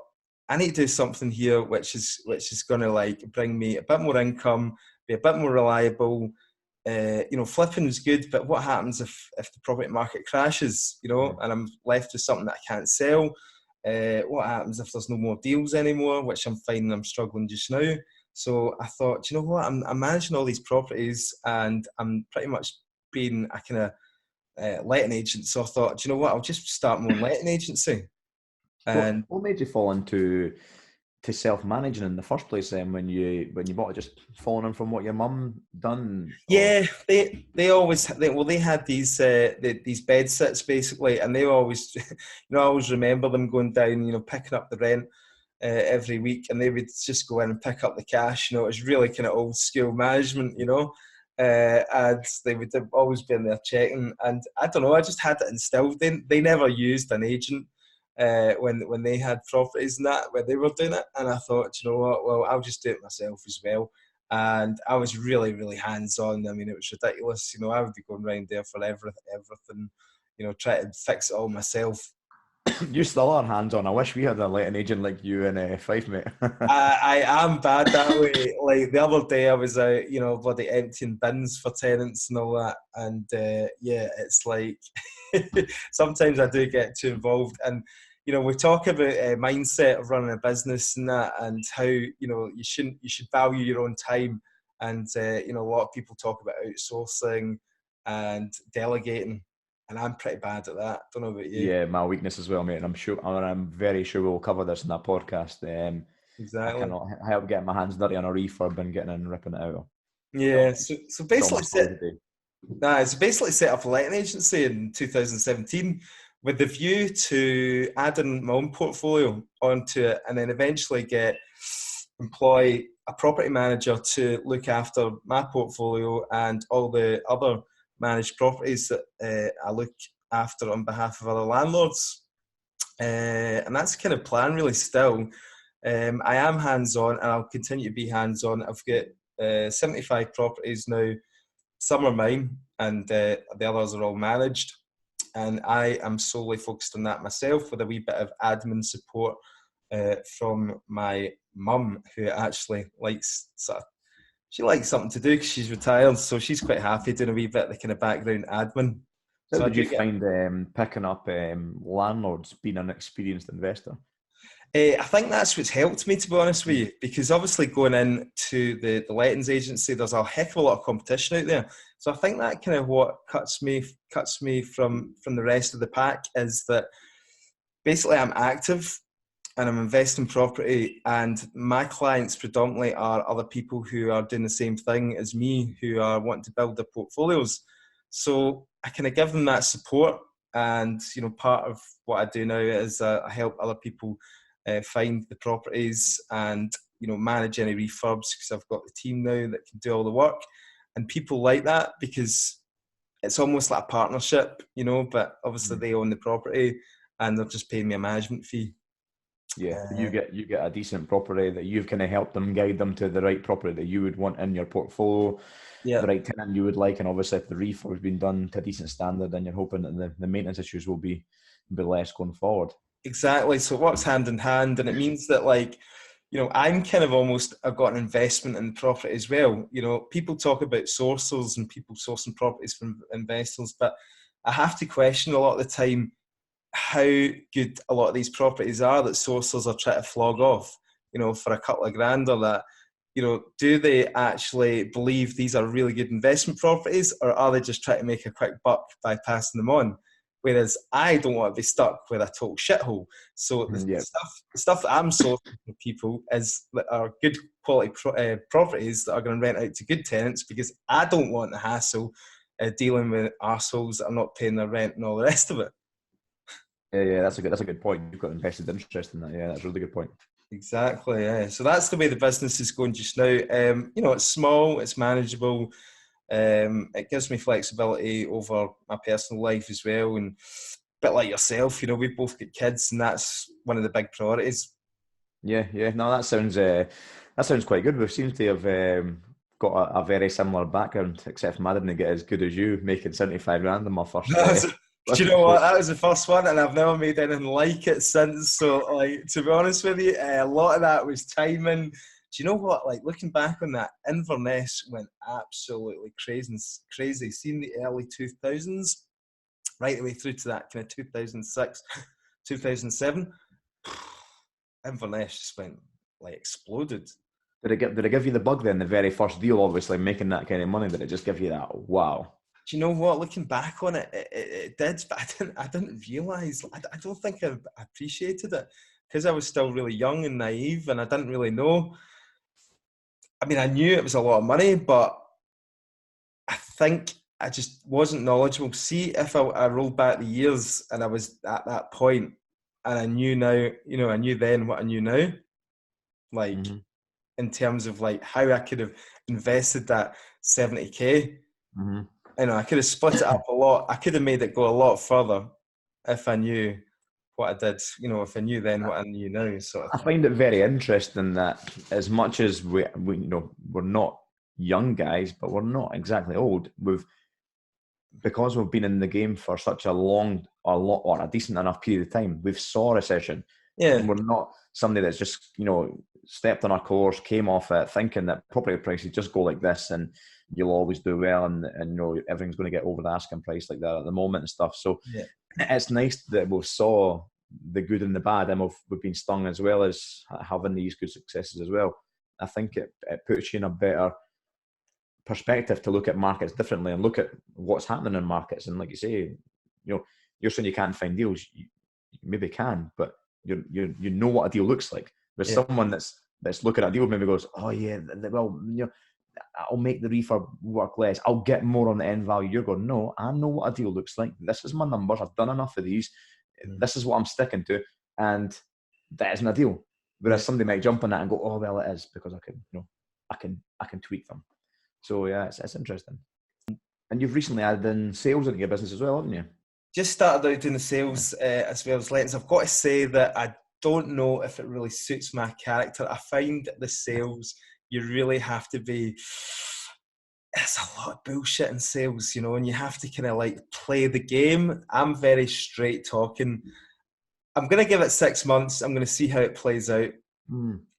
I need to do something here, which is going to like bring me a bit more income, be a bit more reliable. Flipping is good, but what happens if the property market crashes? And I'm left with something that I can't sell. What happens if there's no more deals anymore, which I'm finding I'm struggling just now. So I thought, you know what, I'm managing all these properties and I'm pretty much being a kind of letting agent. So I thought, you know what, I'll just start my own letting agency. And what made you fall into self-managing in the first place then when you bought it, just following on from what your mum done? Yeah, they always they had these bed sits basically, and they always I always remember them going down, picking up the rent every week, and they would just go in and pick up the cash. It was really kind of old school management, and they would always be in there checking. And I don't know, I just had it instilled. They never used an agent when they had properties and that, where they were doing it. And I thought, you know what, well, I'll just do it myself as well. And I was really, really hands-on. I mean, it was ridiculous. I would be going around there for everything, try to fix it all myself. You still are hands-on. I wish we had a letting agent like you in Fife, mate. I am bad that way. Like the other day I was out, bloody emptying bins for tenants and all that. And it's like sometimes I do get too involved. And, we talk about mindset of running a business and that, and how, you should value your own time. And, a lot of people talk about outsourcing and delegating. And I'm pretty bad at that. Don't know about you. Yeah, my weakness as well, mate. And I'm very sure we'll cover this in that podcast. Exactly. I cannot help getting my hands dirty on a refurb and getting in and ripping it out. Yeah. So basically, so basically set up a letting agency in 2017 with the view to adding my own portfolio onto it, and then eventually employ a property manager to look after my portfolio and all the other managed properties that I look after on behalf of other landlords. And that's the kind of plan really still. I am hands-on and I'll continue to be hands-on. I've got 75 properties now. Some are mine and the others are all managed. And I am solely focused on that myself, with a wee bit of admin support from my mum, who actually likes she likes something to do because she's retired, so she's quite happy doing a wee bit of the kind of background admin. How did you find picking up landlords, being an experienced investor? I think that's what's helped me, to be honest with you, because obviously going into the lettings agency, there's a heck of a lot of competition out there. So I think that kind of what cuts me from the rest of the pack is that basically I'm active and I'm investing property, and my clients predominantly are other people who are doing the same thing as me, who are wanting to build their portfolios. So I kind of give them that support, and part of what I do now is I help other people find the properties, and manage any refurbs because I've got the team now that can do all the work. And people like that because it's almost like a partnership, but obviously they own the property and they're just paying me a management fee. Yeah, you get a decent property that you've kind of helped them, guide them to the right property that you would want in your portfolio, the right tenant you would like, and obviously if the refurb's been done to a decent standard, then you're hoping that the maintenance issues will be less going forward. Exactly. So it works hand in hand, and it means that I'm kind of almost, I've got an investment in the property as well. People talk about sourcers and people sourcing properties from investors, but I have to question a lot of the time how good a lot of these properties are that sourcers are trying to flog off, for a couple of grand or that. Do they actually believe these are really good investment properties, or are they just trying to make a quick buck by passing them on? Whereas I don't want to be stuck with a total shithole. So the stuff that I'm sourcing from people are good quality properties that are going to rent out to good tenants, because I don't want the hassle dealing with arseholes that are not paying their rent and all the rest of it. Yeah, that's a good point. You've got invested interest in that. Yeah, that's a really good point. Exactly. Yeah. So that's the way the business is going just now. It's small, it's manageable. It gives me flexibility over my personal life as well, and a bit like yourself, we've both got kids, and that's one of the big priorities. Yeah. No, that sounds quite good. We seem to have got a very similar background, except I didn't get as good as you, making 75 grand in my first. Do you know what? That was the first one, and I've never made anything like it since. So, to be honest with you, a lot of that was timing. Do you know what? Looking back on that, Inverness went absolutely crazy. Seeing the early 2000s, right the way through to that kind of 2006, 2007, Inverness just went exploded. Did it give you the bug then? The very first deal, obviously making that kind of money. Did it just give you that wow? Do you know what? Looking back on it, it did, but I didn't realise. I don't think I appreciated it because I was still really young and naive, and I didn't really know. I mean, I knew it was a lot of money, but I think I just wasn't knowledgeable. See, if I rolled back the years and I was at that point, and I knew now, I knew then what I knew now, in terms of how I could have invested that 70k. I could have split it up a lot. I could have made it go a lot further if I knew what I did, if I knew then what I knew now. I find it very interesting that as much as we we're not young guys, but we're not exactly old. Because we've been in the game for such a decent enough period of time, we've saw a recession. Yeah. And we're not somebody that's just, stepped on our course, came off it, thinking that property prices just go like this and you'll always do well and everything's going to get over the asking price like that at the moment and stuff. So it's nice that we saw the good and the bad, and we've been stung as well as having these good successes as well. I think it puts you in a better perspective to look at markets differently and look at what's happening in markets. And like you say, you're saying you can't find deals. You maybe can, but you know what a deal looks like. There's someone that's looking at a deal maybe goes, oh yeah, well, I'll make the refurb work less. I'll get more on the end value. You're going, no, I know what a deal looks like. This is my numbers. I've done enough of these. This is what I'm sticking to, and that isn't a deal. Whereas somebody might jump on that and go, oh well, it is because I can tweak them. So yeah, it's interesting. And you've recently added in sales into your business as well, haven't you? Just started out doing the sales as well as lettings. I've got to say that I don't know if it really suits my character. I find the sales, you really have to be, it's a lot of bullshit in sales, and you have to kind of play the game. I'm very straight talking. I'm going to give it 6 months. I'm going to see how it plays out.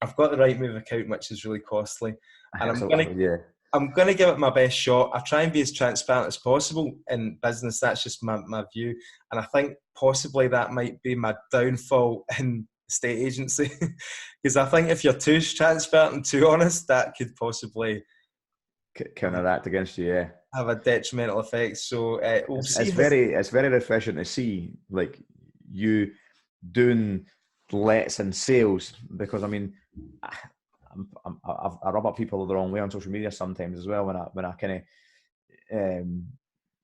I've got the Rightmove account, which is really costly. And I'm going to give it my best shot. I try and be as transparent as possible in business. That's just my view. And I think possibly that might be my downfall in estate agency. Because I think if you're too transparent and too honest, that could possibly counteract against you, have a detrimental effect. So we'll see. It's very refreshing to see you doing lets and sales, because I mean, I rub up people the wrong way on social media sometimes as well when I kind of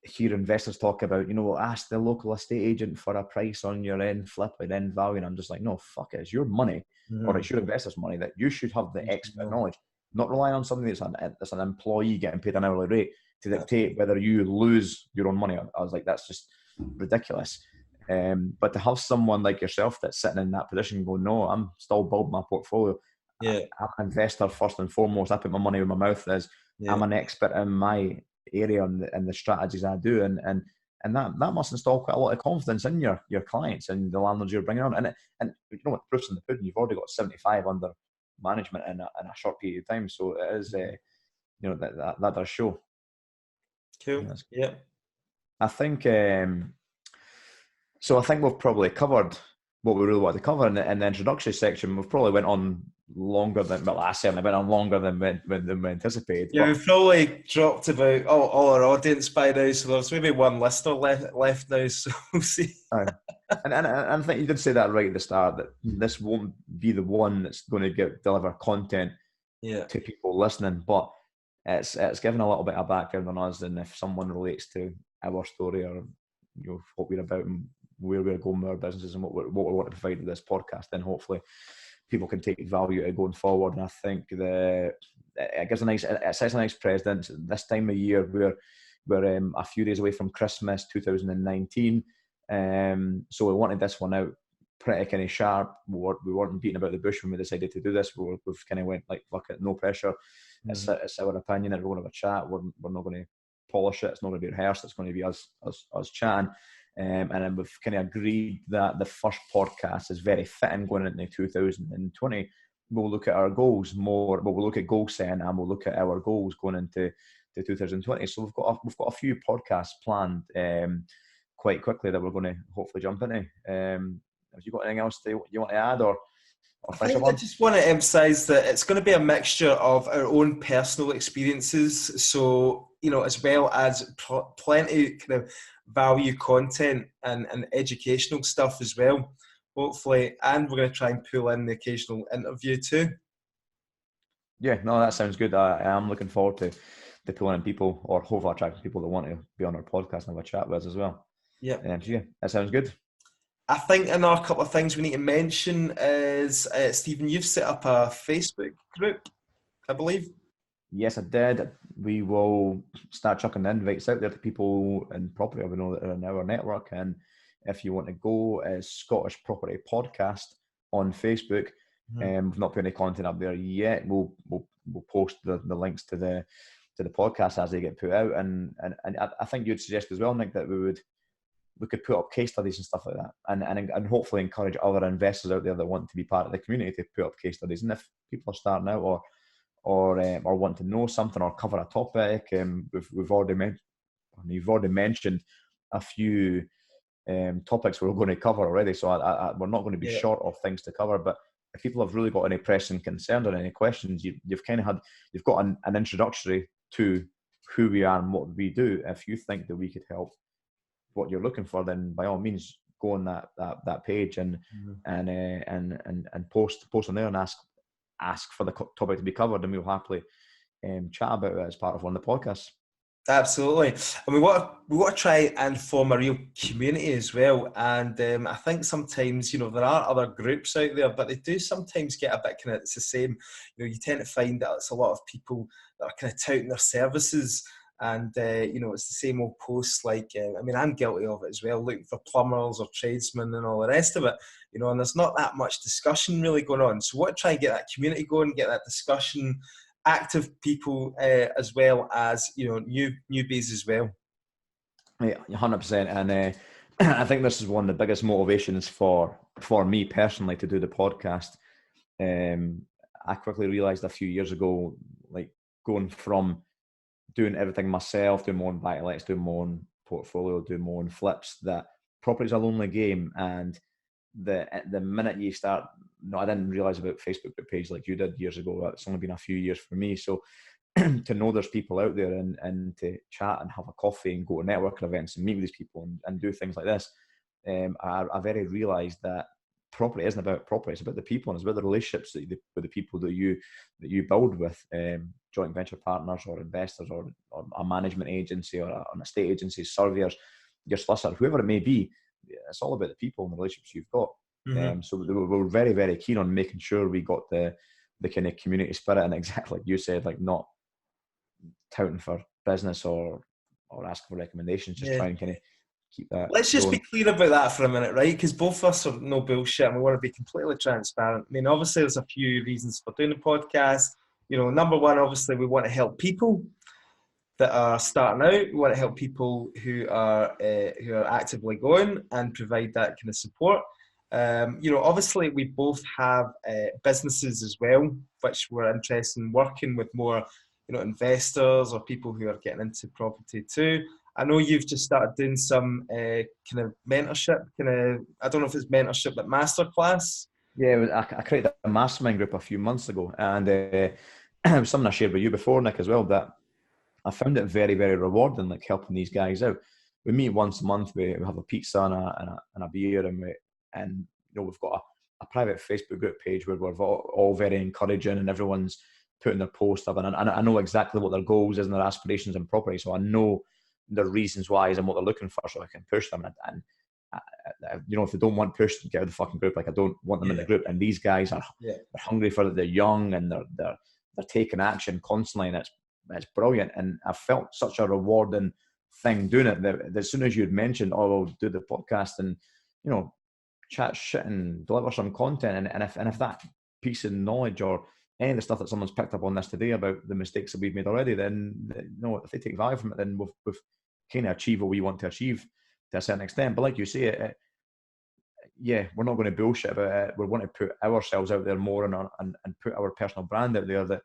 hear investors talk about, ask the local estate agent for a price on your end flip and end value. And I'm just like, no, fuck it. It's your money, or it's your investors' money, that you should have the expert knowledge, not relying on something that's an employee getting paid an hourly rate to dictate whether you lose your own money. I was like, that's just ridiculous. But to have someone like yourself that's sitting in that position going, no, I'm still building my portfolio. I'm an investor first and foremost. I put my money where my mouth is. I'm an expert in my area and the strategies I do, and that must install quite a lot of confidence in your clients and the landlords you're bringing on. And what, proof's in the pudding. You've already got 75 under management in a short period of time, so it is that does show. Cool. Yeah. I think so. I think we've probably covered what we really wanted to cover in the introductory section. We've probably went on longer than, well, I certainly went on longer than we anticipated. Yeah, we've probably dropped about all our audience by now, so there's maybe one listener left now, so we'll see. And I think you did say that right at the start, that this won't be the one that's going to deliver content to people listening, but it's given a little bit of background on us, and if someone relates to our story or what we're about and where we're going with our businesses and what we want to provide with this podcast, then hopefully people can take value out of going forward. And I think it sets a nice precedent this time of year. We're a few days away from Christmas 2019, so we wanted this one out pretty kind of sharp. We weren't beating about the bush when we decided to do this. We've kind of went like, fuck it, no pressure. It's our opinion, and we're going to have a chat. We're not going to polish it. It's not going to be rehearsed. It's going to be us chatting. And then we've kind of agreed that the first podcast is very fitting going into 2020. We'll look at our goals more, but we'll look at goal setting, and we'll look at our goals going into 2020. So we've got a few podcasts planned quite quickly that we're going to hopefully jump into. Have you got anything else you want to add, or I just want to emphasise that it's going to be a mixture of our own personal experiences, so as well as plenty kind of value content and educational stuff as well, hopefully, and we're going to try and pull in the occasional interview too. Yeah, no, that sounds good. I am looking forward to pulling in people, or hopefully attracting people that want to be on our podcast and have a chat with us as well. Yeah, that sounds good. I think another couple of things we need to mention is, Stephen, you've set up a Facebook group, I believe. Yes, I did. We will start chucking the invites out there to people in property we know that are in our network. And if you want to go, Scottish Property Podcast on Facebook. We've not put any content up there yet. We'll post the links to the podcast as they get put out. And I think you'd suggest as well, Nick, that we could put up case studies and stuff like that, and hopefully encourage other investors out there that want to be part of the community to put up case studies. And if people are starting out or want to know something or cover a topic, you've already mentioned a few topics we're going to cover already. So we're not going to be short of things to cover. But if people have really got any pressing concerns or any questions, you've got an introductory to who we are and what we do. If you think that we could help what you're looking for, then by all means go on that page and post on there and ask for the topic to be covered, and we'll happily chat about it as part of one of the podcasts. Absolutely, and we want to try and form a real community as well. And I think sometimes there are other groups out there, but they do sometimes get a bit kind of, it's the same. You tend to find that it's a lot of people that are kind of touting their services. And, it's the same old posts like, I'm guilty of it as well, looking for plumbers or tradesmen and all the rest of it, and there's not that much discussion really going on. So what try and get that community going, get that discussion, active people as well as, newbies as well. Yeah, 100%. And I think this is one of the biggest motivations for me personally to do the podcast. I quickly realised a few years ago, like going from doing everything myself, doing my own buy-to-lets, doing my own portfolio, doing my own flips, that property's a lonely game. And the minute you start, I didn't realise about Facebook page like you did years ago. It's only been a few years for me. So to know there's people out there and to chat and have a coffee and go to networking events and meet with these people and do things like this, I very realised that property isn't about property. It's about the people, and it's about the relationships with the people that you build with. joint venture partners or investors or a management agency or an estate agency, surveyors, your solicitor, whoever it may be. It's all about the people and the relationships you've got. So we're very, very keen on making sure we got the kind of community spirit, and exactly like you said, like not touting for business or asking for recommendations, just try and kind of keep that. Let's just be clear about that for a minute, right? Because both of us are no bullshit and we want to be completely transparent. I mean, obviously there's a few reasons for doing the podcast. You know, number one, obviously we want to help people that are starting out. We want to help people who are actively going and provide that kind of support. You know, obviously we both have businesses as well, which we're interested in working with more, you know, investors or people who are getting into property too. I know you've just started doing some kind of mentorship, I don't know if it's mentorship, but masterclass. Yeah, I created a mastermind group a few months ago, and it was something I shared with you before, Nick, as well, that I found it very, very rewarding, like helping these guys out. We meet once a month, we have a pizza and a beer, and you know, we've got a private Facebook group page where we're all very encouraging, and everyone's putting their post up, and I know exactly what their goals is and their aspirations in property, so I know their reasons why and what they're looking for, so I can push them. And you know, if they don't want pushed, get out of the fucking group. Like, I don't want them in the group. And these guys are they're hungry for it. They're young and they're taking action constantly, and it's brilliant. And I felt such a rewarding thing doing it. That as soon as you'd mentioned, oh, we'll do the podcast and, you know, chat shit and deliver some content, and if that piece of knowledge or any of the stuff that someone's picked up on this today about the mistakes that we've made already, then, you know, if they take value from it, then we've kind of achieved what we want to achieve to a certain extent. But like you say, we're not going to bullshit about it. We want to put ourselves out there more and put our personal brand out there, that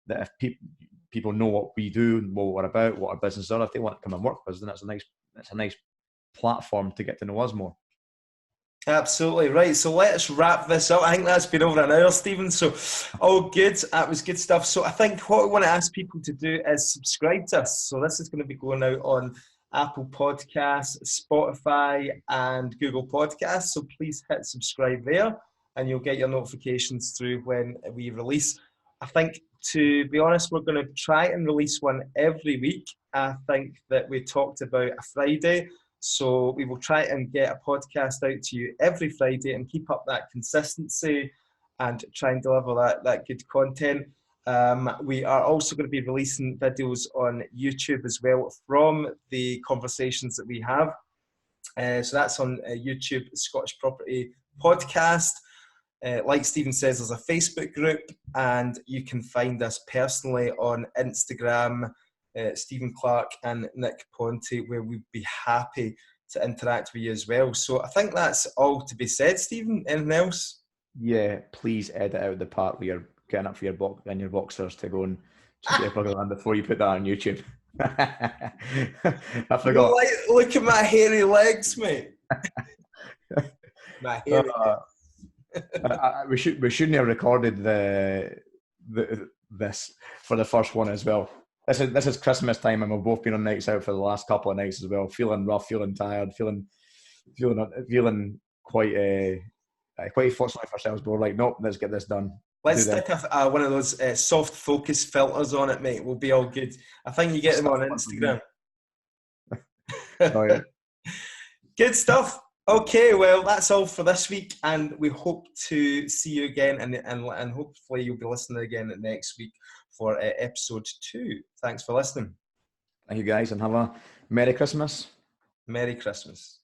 if people know what we do, what we're about, what our business are, if they want to come and work with us, then it's a nice platform to get to know us more. Absolutely right. So let's wrap this up. I think that's been over an hour, Stephen. So all good. That was good stuff. So I think what we want to ask people to do is subscribe to us. So this is going to be going out on Apple Podcasts, Spotify, and Google Podcasts. So please hit subscribe there, and you'll get your notifications through when we release. I think, to be honest, we're going to try and release one every week. I think that we talked about a Friday. So we will try and get a podcast out to you every Friday and keep up that consistency and try and deliver that good content. We are also going to be releasing videos on YouTube as well from the conversations that we have. So that's on YouTube, Scottish Property Podcast. Like Stephen says, there's a Facebook group, and you can find us personally on Instagram, Stephen Clark and Nick Ponty, where we'd be happy to interact with you as well. So I think that's all to be said. Stephen, anything else? Yeah, please edit out the part where you're getting up for your boxers to go and check your program before you put that on YouTube. I forgot. Look at my hairy legs, mate. My hairy we shouldn't have recorded this for the first one as well. This is Christmas time, and we've both been on nights out for the last couple of nights as well. Feeling rough, feeling tired, feeling quite fortunate for ourselves. But we're like, nope, let's get this done. Let's stick one of those soft focus filters on it, mate. We'll be all good. I think you get them on Instagram. Oh, yeah. Good stuff. Okay, well, that's all for this week, and we hope to see you again, and hopefully you'll be listening again next week for episode 2. Thanks for listening. Thank you, guys, and have a Merry Christmas. Merry Christmas.